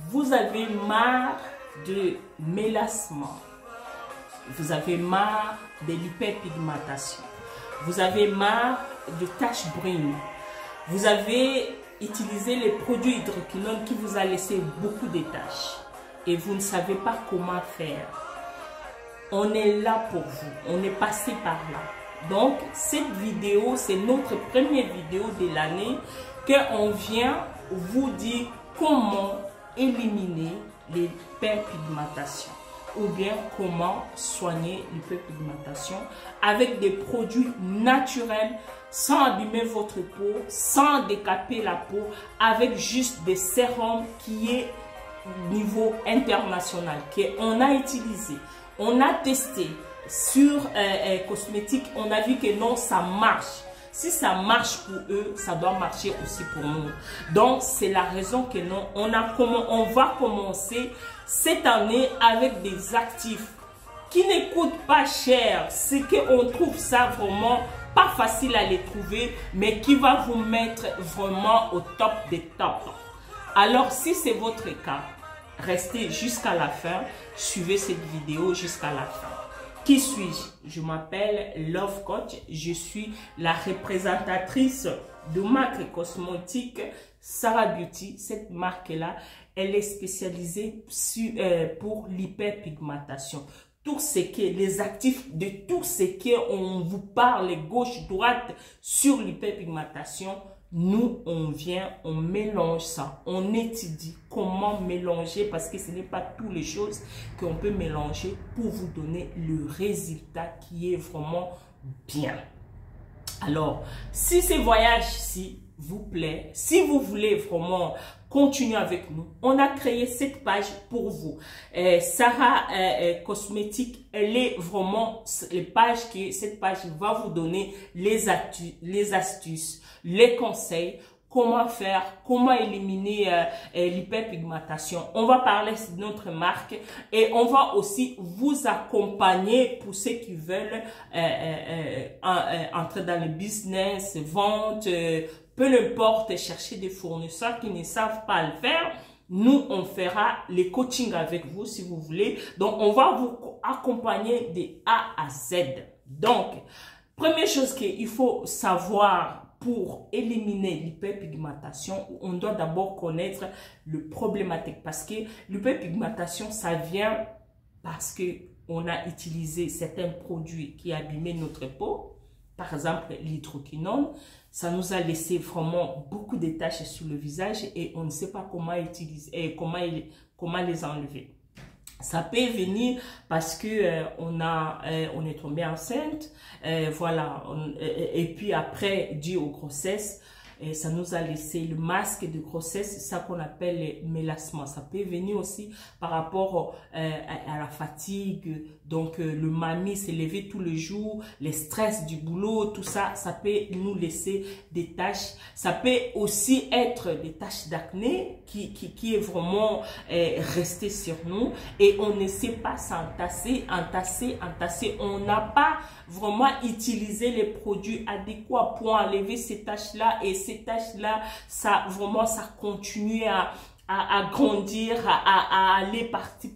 Vous avez marre de mélassement. Vous avez marre de l'hyperpigmentation. Vous avez marre de taches brunes. Vous avez utilisé les produits hydroquinone qui vous a laissé beaucoup de taches. Et vous ne savez pas comment faire. On est là pour vous. On est passé par là. Donc, cette vidéo, c'est notre première vidéo de l'année qu'on vient vous dire comment éliminer l'hyperpigmentation ou bien comment soigner l'hyperpigmentation avec des produits naturels sans abîmer votre peau, sans décaper la peau, avec juste des sérums qui est niveau international, qu'on a utilisé, on a testé sur cosmétiques, on a vu que non, ça marche. Si ça marche pour eux, ça doit marcher aussi pour nous. Donc, c'est la raison que non, on va commencer cette année avec des actifs qui ne coûtent pas cher. C'est qu'on trouve ça vraiment pas facile à les trouver, mais qui va vous mettre vraiment au top des tops. Alors, si c'est votre cas, restez jusqu'à la fin. Suivez cette vidéo jusqu'à la fin. Qui suis-je? Je m'appelle Love Coach. Je suis la représentatrice de marque cosmétique Sarah Beauty. Cette marque-là, elle est spécialisée pour l'hyperpigmentation. Tout ce qui est les actifs de tout ce qu'on vous parle gauche-droite sur l'hyperpigmentation, nous, on vient, on mélange ça, on étudie comment mélanger parce que ce n'est pas toutes les choses qu'on peut mélanger pour vous donner le résultat qui est vraiment bien. Alors, si ce voyage-ci vous plaît, si vous voulez vraiment continuer avec nous, on a créé cette page pour vous. Sarah Cosmétique, elle est vraiment cette page va vous donner les astuces, les conseils, comment faire, comment éliminer l'hyperpigmentation. On va parler de notre marque et on va aussi vous accompagner pour ceux qui veulent entrer dans le business, vente, peu importe, chercher des fournisseurs qui ne savent pas le faire. Nous, on fera les coachings avec vous si vous voulez. Donc, on va vous accompagner de A à Z. Donc, première chose qu'il faut savoir pour éliminer l'hyperpigmentation, on doit d'abord connaître le problématique. Parce que l'hyperpigmentation, ça vient parce qu'on a utilisé certains produits qui abîmaient notre peau. Par exemple, l'hydroquinone, ça nous a laissé vraiment beaucoup de taches sur le visage et on ne sait pas comment utiliser, comment les enlever. Ça peut venir parce que on est tombé enceinte, voilà, et puis après, dû aux grossesses, ça nous a laissé le masque de grossesse, c'est ça qu'on appelle le mélassement. Ça peut venir aussi par rapport à la fatigue, donc le mamie s'est levé tous les jours, les stress du boulot, tout ça, ça peut nous laisser des taches. Ça peut aussi être des taches d'acné qui est vraiment resté sur nous et on ne sait pas s'entasser, entasser. On n'a pas vraiment utilisé les produits adéquats pour enlever ces taches-là et ces taches-là, ça vraiment, ça continue à grandir, à aller par-ci,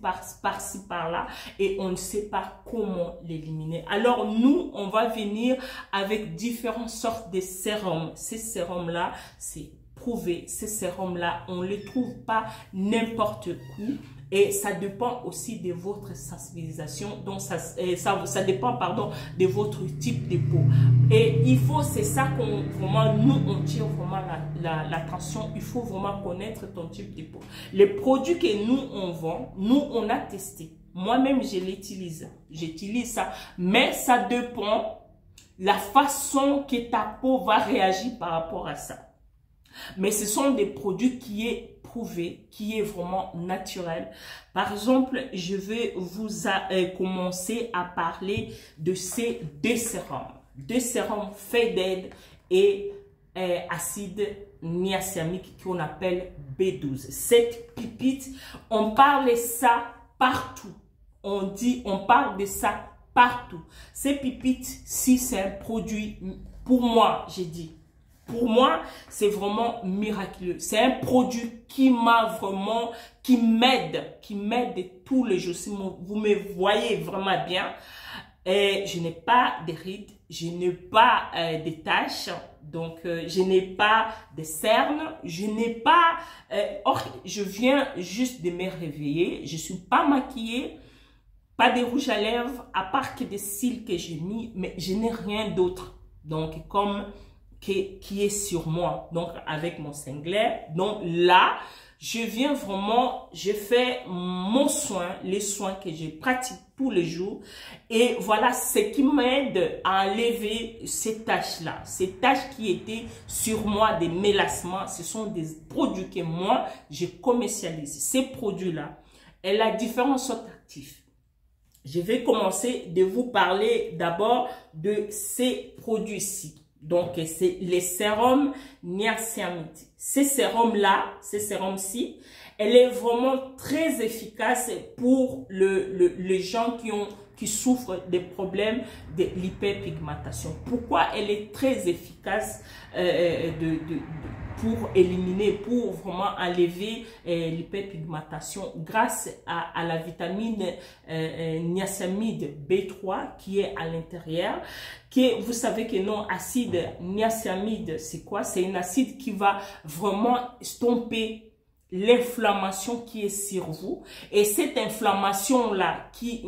par-là et on ne sait pas comment l'éliminer. Alors nous, on va venir avec différentes sortes de sérums. Ces sérums-là, c'est prouvé. Ces sérums-là, on ne les trouve pas n'importe où. Et ça dépend aussi de votre sensibilisation, donc ça dépend, pardon, de votre type de peau. Et il faut, c'est ça qu'on vraiment, nous, on tire vraiment l'attention. Il faut vraiment connaître ton type de peau. Les produits que nous, on vend, nous, on a testé. Moi-même, je l'utilise. J'utilise ça. Mais ça dépend la façon que ta peau va réagir par rapport à ça. Mais ce sont des produits qui est prouvé, qui est vraiment naturel. Par exemple, je vais vous commencer à parler de ces deux sérums. Deux sérums Faded et acide niacinamique qu'on appelle B12. Cette pipite, on parle de ça partout. On parle de ça partout. Ces pipites, si c'est un produit, pour moi, j'ai dit, Pour moi, c'est vraiment miraculeux. C'est un produit qui m'a vraiment, qui m'aide tous les jours. Si vous me voyez vraiment bien, je n'ai pas de rides, je n'ai pas de taches, donc je n'ai pas de cernes, je n'ai pas... je viens juste de me réveiller, je suis pas maquillée, pas de rouge à lèvres, à part que des cils que j'ai mis, mais je n'ai rien d'autre. Donc, comme qui est sur moi, donc avec mon cinglet. Donc là, je viens vraiment, je fais mon soin, les soins que je pratique tous les jours. Et voilà ce qui m'aide à enlever ces taches-là. Ces taches qui étaient sur moi, des mélassements, ce sont des produits que moi, je commercialise. Ces produits-là, elle a différents sortes d'actifs. Je vais commencer de vous parler d'abord de ces produits-ci. Donc, c'est les sérums niacinamide. Ces sérums-ci, elle est vraiment très efficace pour les gens qui souffrent des problèmes de l'hyperpigmentation. Pourquoi elle est très efficace pour éliminer, pour vraiment enlever l'hyperpigmentation grâce à la vitamine niacinamide B3 qui est à l'intérieur. Vous savez que non, acide niacinamide, c'est quoi? C'est un acide qui va vraiment stopper l'inflammation qui est sur vous, et cette inflammation là qui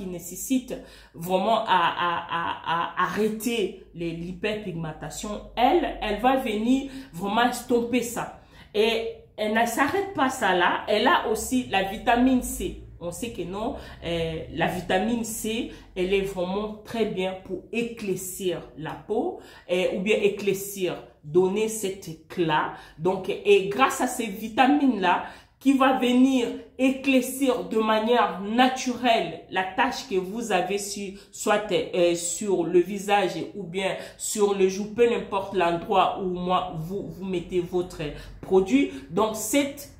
nécessite vraiment à arrêter l'hyperpigmentation, elle va venir vraiment stopper ça. Et elle ne s'arrête pas ça là, elle a aussi la vitamine C. On sait que non, la vitamine C, elle est vraiment très bien pour éclaircir la peau, ou bien éclaircir, donner cet éclat. Donc, et grâce à ces vitamines-là, qui va venir éclaircir de manière naturelle la tache que vous avez soit sur le visage ou bien sur le joue, peu importe l'endroit où vous mettez votre produit. Donc, cette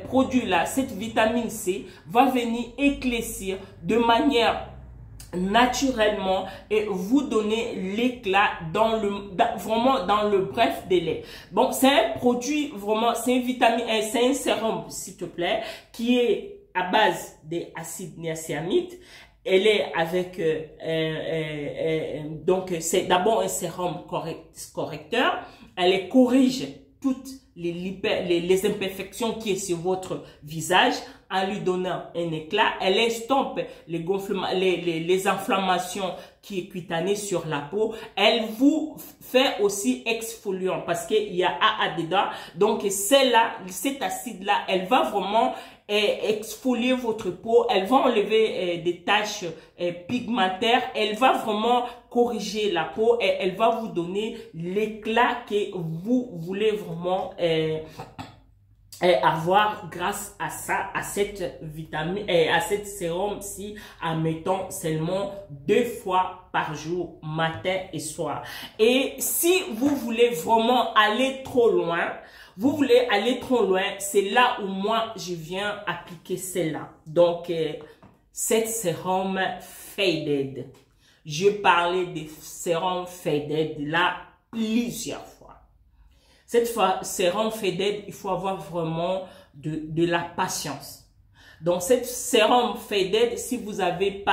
produit-là, cette vitamine C va venir éclaircir de manière naturellement et vous donner l'éclat vraiment dans le bref délai. Bon, c'est un produit vraiment, c'est une vitamine, c'est un sérum s'il te plaît, qui est à base d'acide niacinamide. Elle est avec, donc c'est d'abord un sérum correcteur. Elle corrige toutes les imperfections qui est sur votre visage en lui donnant un éclat. Elle estompe les gonflements, les inflammations qui est cutanées sur la peau. Elle vous fait aussi exfoliant parce qu'il y a AA dedans. Donc cet acide-là, elle va vraiment exfolier votre peau, elle va enlever des taches pigmentaires, elle va vraiment corriger la peau et elle va vous donner l'éclat que vous voulez vraiment avoir grâce à ça, à cette vitamine et à cette sérum-ci, en mettant seulement 2 fois par jour, matin et soir. Et si vous voulez vraiment aller trop loin, c'est là où moi je viens appliquer celle-là. Donc, cette sérum Faded. Je parlais de sérum Faded là plusieurs fois. Cette fois, sérum Faded, il faut avoir vraiment de la patience. Donc, cette sérum Faded, si vous n'avez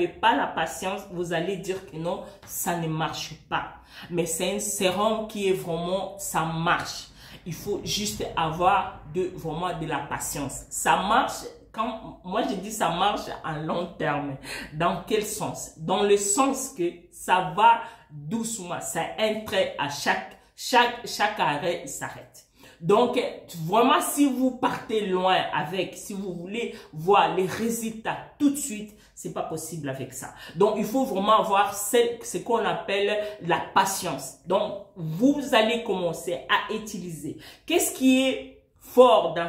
pas la patience, vous allez dire que non, ça ne marche pas. Mais c'est un sérum qui est vraiment, ça marche. Il faut juste avoir vraiment de la patience. Ça marche, moi je dis ça marche à long terme. Dans quel sens? Dans le sens que ça va doucement. C'est un trait à chaque arrêt, il s'arrête. Donc, vraiment, si vous partez loin si vous voulez voir les résultats tout de suite, c'est pas possible avec ça. Donc, il faut vraiment avoir ce qu'on appelle la patience. Donc, vous allez commencer à utiliser. Qu'est-ce qui est fort dans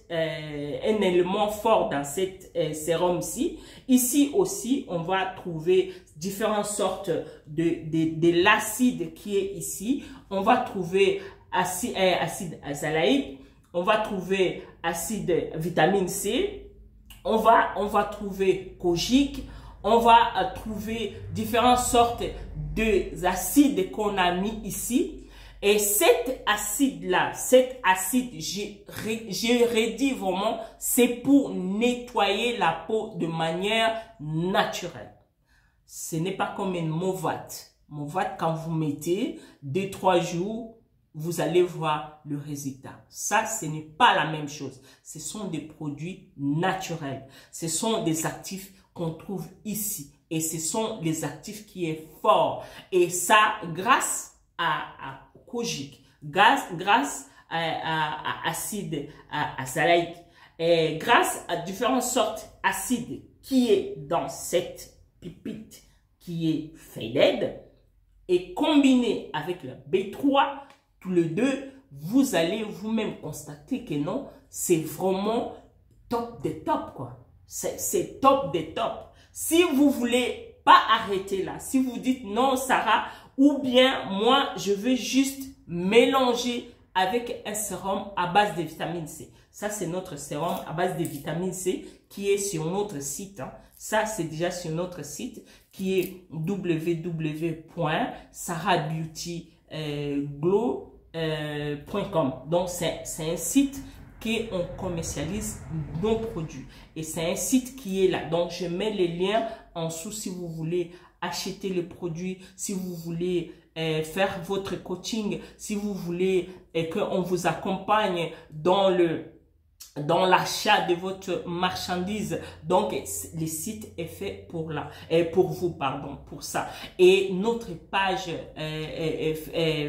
un élément fort dans cette sérum-ci? Ici aussi, on va trouver différentes sortes de l'acide qui est ici. On va trouver acide azalaïque, on va trouver acide vitamine C, on va trouver kojique, on va trouver différentes sortes d'acides qu'on a mis ici. Et cet acide-là, cet acide, j'ai redit vraiment, c'est pour nettoyer la peau de manière naturelle. Ce n'est pas comme une Movat. Movat, quand vous mettez 2-3 jours, vous allez voir le résultat. Ça, ce n'est pas la même chose. Ce sont des produits naturels. Ce sont des actifs qu'on trouve ici. Et ce sont les actifs qui est fort. Et ça, grâce à Kojic, grâce à acide azelaique, et grâce à différentes sortes d'acides qui est dans cette pipette qui est Faded, et combiné avec le B3, tous les deux, vous allez vous-même constater que non, c'est vraiment top des top, quoi. C'est top des top. Si vous voulez pas arrêter là, si vous dites non, Sarah, ou bien moi, je veux juste mélanger avec un sérum à base de vitamine C. Ça, c'est notre sérum à base de vitamine C qui est sur notre site. Hein. Ça, c'est déjà sur notre site qui est www.sarahbeautyglow.com. Donc, c'est un site qu'on commercialise nos produits. Et c'est un site qui est là. Donc, je mets les liens en dessous si vous voulez acheter le produit, si vous voulez faire votre coaching, si vous voulez qu'on vous accompagne dans l'achat de votre marchandise. Donc, le site est fait pour vous, pardon, pour ça. Et notre page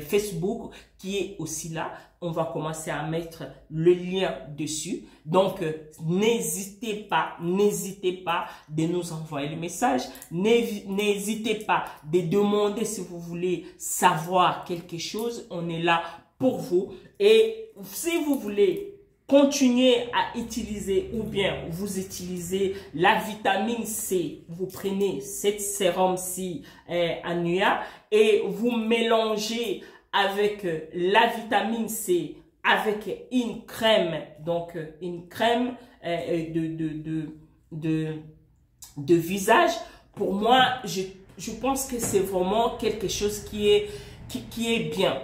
Facebook qui est aussi là, on va commencer à mettre le lien dessus. Donc, n'hésitez pas de nous envoyer le message. N'hésitez pas de demander si vous voulez savoir quelque chose. On est là pour vous. Et si vous voulez continuez à utiliser ou bien vous utilisez la vitamine C, vous prenez cette sérum-ci Anua et vous mélangez avec la vitamine C avec une crème, donc une crème de visage. Pour moi, je pense que c'est vraiment quelque chose qui est bien.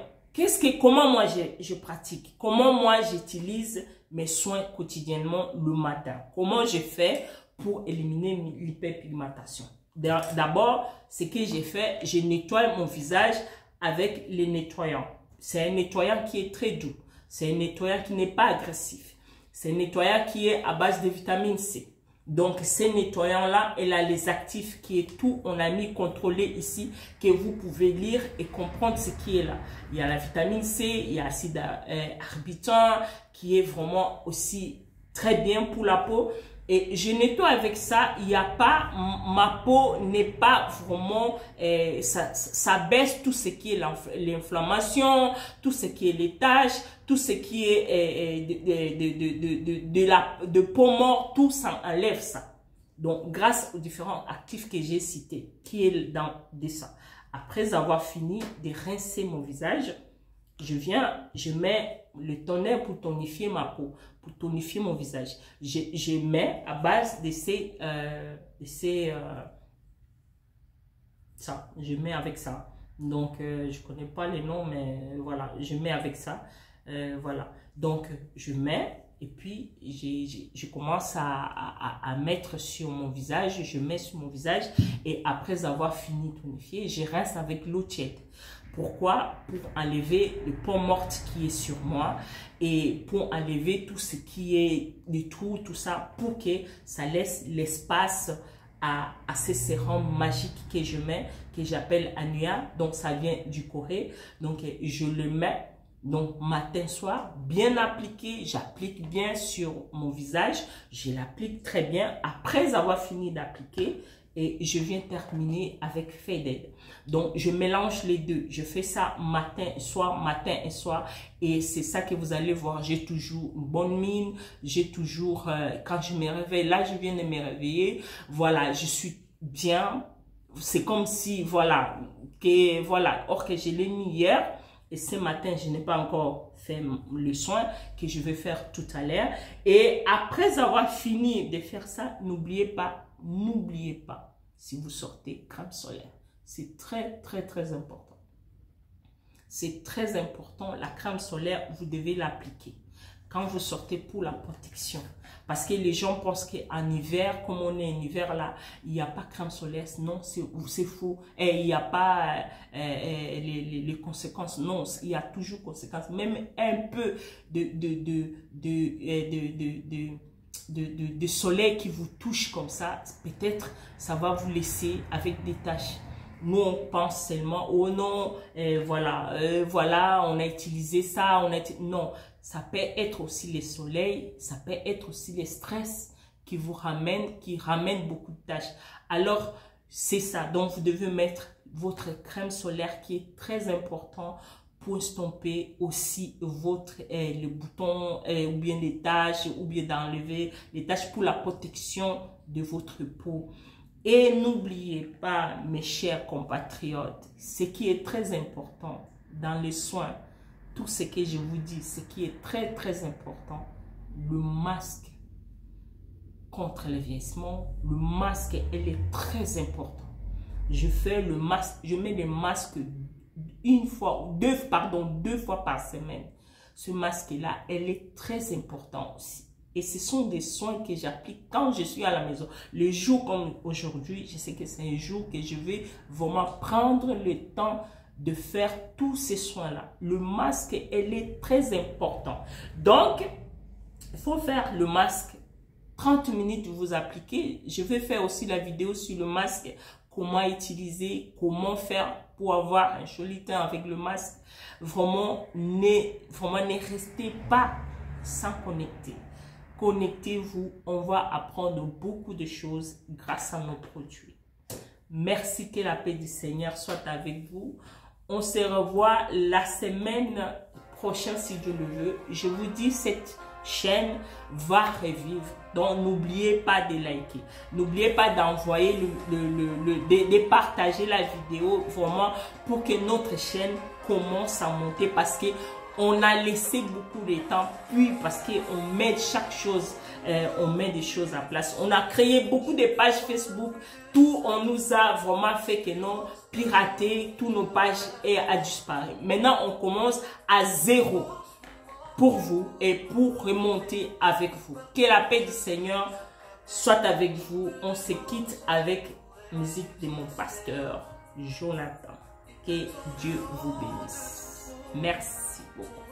Comment moi je pratique? Comment moi j'utilise mes soins quotidiennement le matin? Comment je fais pour éliminer l'hyperpigmentation? D'abord, ce que j'ai fait, je nettoie mon visage avec les nettoyants. C'est un nettoyant qui est très doux. C'est un nettoyant qui n'est pas agressif. C'est un nettoyant qui est à base de vitamine C. Donc, ces nettoyants-là, elle a les actifs qui est tout. On a mis contrôlé ici que vous pouvez lire et comprendre ce qui est là. Il y a la vitamine C, il y a l'acide arbutin qui est vraiment aussi très bien pour la peau. Et je nettoie avec ça. Il n'y a pas, ma peau n'est pas vraiment, ça baisse tout ce qui est l'inflammation, tout ce qui est les taches, tout ce qui est de peau morte, tout ça enlève ça. Donc, grâce aux différents actifs que j'ai cités, qui est dans ça. Après avoir fini de rincer mon visage, je mets le toner pour tonifier ma peau, pour tonifier mon visage. Je mets à base de ça, je mets avec ça. Donc, je connais pas les noms, mais voilà, je mets avec ça. Voilà, donc je mets et puis je commence à mettre sur mon visage, je mets sur mon visage et après avoir fini de tonifier, je rince avec l'eau tiède. Pourquoi? Pour enlever le peau morte qui est sur moi et pour enlever tout ce qui est des trous, tout ça, pour que ça laisse l'espace à ces sérums magiques que je mets, que j'appelle Anua. Donc, ça vient du Corée. Donc, je le mets. Donc, matin, soir, bien appliqué, j'applique bien sur mon visage, je l'applique très bien. Après avoir fini d'appliquer, et je viens terminer avec Faded. Donc, je mélange les deux. Je fais ça matin et soir. Et c'est ça que vous allez voir. J'ai toujours une bonne mine. J'ai toujours, quand je me réveille, là, je viens de me réveiller. Voilà, je suis bien. C'est comme si, voilà, or que je l'ai mis hier. Et ce matin, je n'ai pas encore fait le soin que je vais faire tout à l'heure. Et après avoir fini de faire ça, n'oubliez pas, si vous sortez, crème solaire. C'est très, très, très important. C'est très important. La crème solaire, vous devez l'appliquer quand vous sortez pour la protection. Parce que les gens pensent qu'en hiver, comme on est en hiver là, il n'y a pas de crème solaire. Non, c'est faux. Et il n'y a pas les conséquences. Non, il y a toujours conséquences. Même un peu de soleil qui vous touche comme ça, peut-être ça va vous laisser avec des taches. Nous, on pense seulement, oh non, voilà, on a utilisé ça, non, ça peut être aussi les soleils, ça peut être aussi les stress qui ramènent beaucoup de tâches. Alors, c'est ça. Donc, vous devez mettre votre crème solaire qui est très important pour estomper aussi les boutons ou bien les taches ou bien d'enlever les taches pour la protection de votre peau. Et n'oubliez pas, mes chers compatriotes, ce qui est très important dans les soins, tout ce que je vous dis, ce qui est très très important, le masque contre le vieillissement, le masque, elle est très important. Je mets le masque deux fois par semaine. Ce masque-là, elle est très important aussi. Et ce sont des soins que j'applique quand je suis à la maison. Le jour comme aujourd'hui, je sais que c'est un jour que je vais vraiment prendre le temps de faire tous ces soins-là. Le masque, elle est très important. Donc, il faut faire le masque. 30 minutes, vous appliquez. Je vais faire aussi la vidéo sur le masque. Comment utiliser, comment faire pour avoir un joli teint avec le masque. Vraiment, ne restez pas sans connecter. Connectez-vous, on va apprendre beaucoup de choses grâce à nos produits. Merci, que la paix du Seigneur soit avec vous. On se revoit la semaine prochaine si Dieu le veut. Je vous dis, cette chaîne va revivre. Donc, n'oubliez pas de liker. N'oubliez pas d'envoyer, de partager la vidéo vraiment pour que notre chaîne commence à monter parce que on a laissé beaucoup de temps, puis parce qu'on met chaque chose, on met des choses à place. On a créé beaucoup de pages Facebook, tout on nous a vraiment fait que non, pirater, toutes nos pages a disparu. Maintenant, on commence à zéro pour vous et pour remonter avec vous. Que la paix du Seigneur soit avec vous. On se quitte avec musique de mon pasteur Jonathan. Que Dieu vous bénisse. Merci beaucoup.